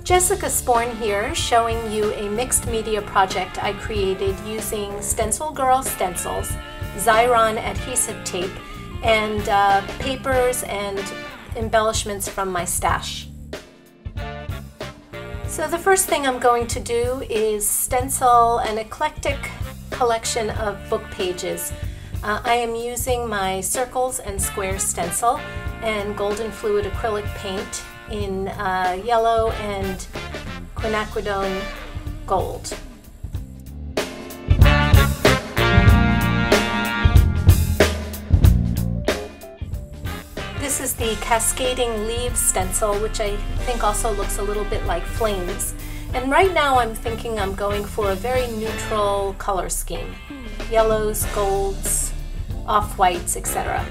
Jessica Sporn here, showing you a mixed media project I created using Stencil Girl stencils, Xyron adhesive tape, and papers and embellishments from my stash. So the first thing I'm going to do is stencil an eclectic collection of book pages. I am using my circles and squares stencil and golden fluid acrylic paint in yellow and quinacridone gold. This is the cascading leaves stencil, which I think also looks a little bit like flames. And right now I'm thinking I'm going for a very neutral color scheme. Yellows, golds, off-whites, etc.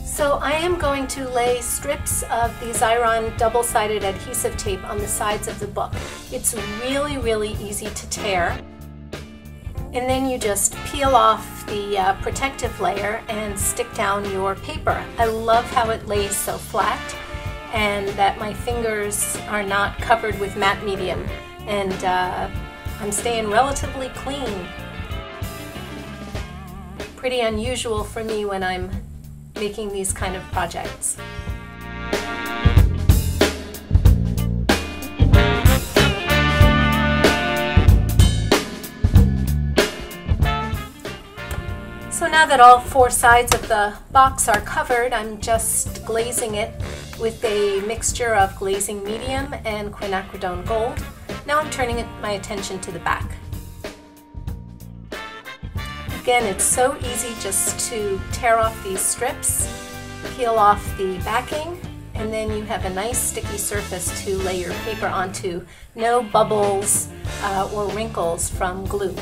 So I am going to lay strips of the Xyron double-sided adhesive tape on the sides of the book. It's really easy to tear. And then you just peel off the protective layer and stick down your paper. I love how it lays so flat and that my fingers are not covered with matte medium, and I'm staying relatively clean. Pretty unusual for me when I'm making these kind of projects. So now that all four sides of the box are covered, I'm just glazing it with a mixture of glazing medium and quinacridone gold. Now I'm turning my attention to the back. Again, it's so easy just to tear off these strips, peel off the backing, and then you have a nice sticky surface to lay your paper onto. No bubbles or wrinkles from glue.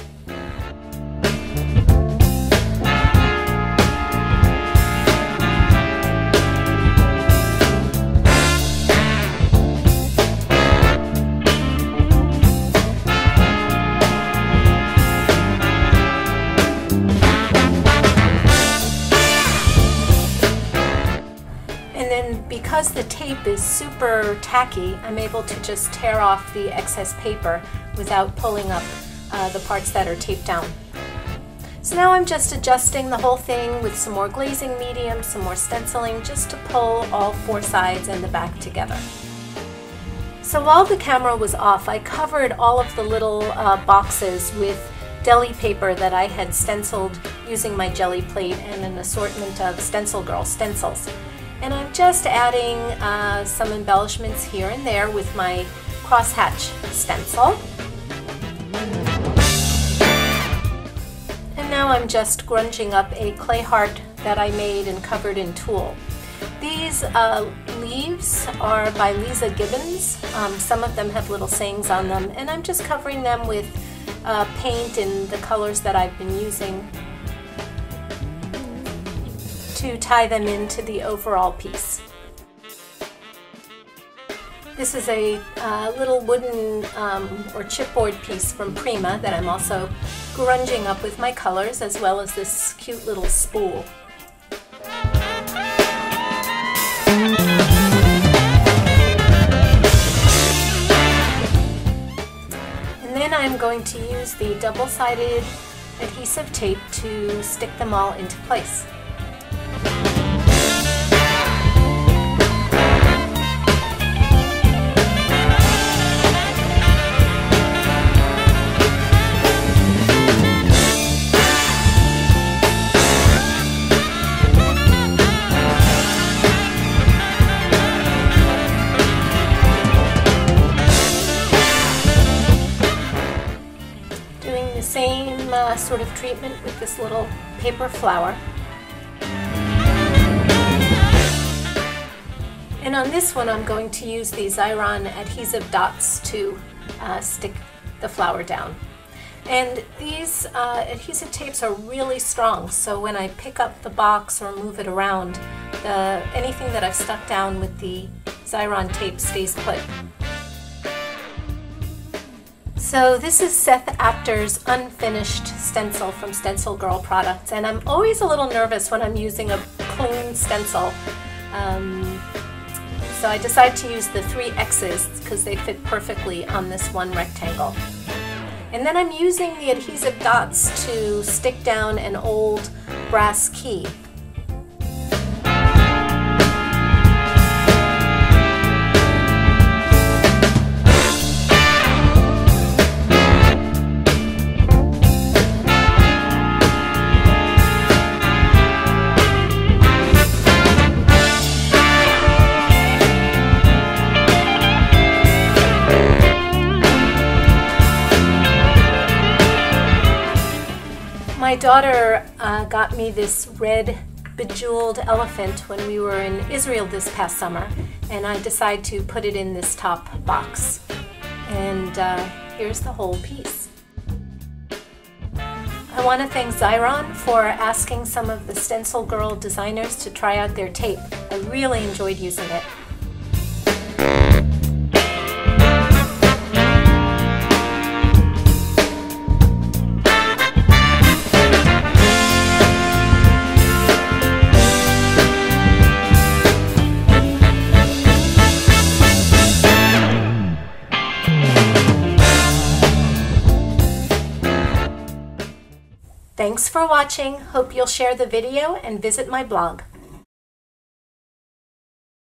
Because the tape is super tacky, I'm able to just tear off the excess paper without pulling up the parts that are taped down. So now I'm just adjusting the whole thing with some more glazing medium, some more stenciling, just to pull all four sides and the back together. So while the camera was off, I covered all of the little boxes with deli paper that I had stenciled using my jelly plate and an assortment of Stencil Girl stencils. And I'm just adding some embellishments here and there with my crosshatch stencil. And now I'm just grunging up a clay heart that I made and covered in tulle. These leaves are by Lisa Gibbons. Some of them have little sayings on them, and I'm just covering them with paint in the colors that I've been using to tie them into the overall piece. This is a little wooden or chipboard piece from Prima that I'm also grunging up with my colors, as well as this cute little spool. And then I'm going to use the double-sided adhesive tape to stick them all into place. Same sort of treatment with this little paper flower. And on this one I'm going to use the Xyron adhesive dots to stick the flower down. And these adhesive tapes are really strong, so when I pick up the box or move it around, anything that I've stuck down with the Xyron tape stays put. So this is Seth Apter's unfinished stencil from Stencil Girl products, and I'm always a little nervous when I'm using a clean stencil. So I decided to use the 3 X's because they fit perfectly on this one rectangle. And then I'm using the adhesive dots to stick down an old brass key. My daughter got me this red bejeweled elephant when we were in Israel this past summer, and I decided to put it in this top box. And here's the whole piece. I want to thank Xyron for asking some of the Stencil Girl designers to try out their tape. I really enjoyed using it. Thanks for watching. Hope you'll share the video and visit my blog.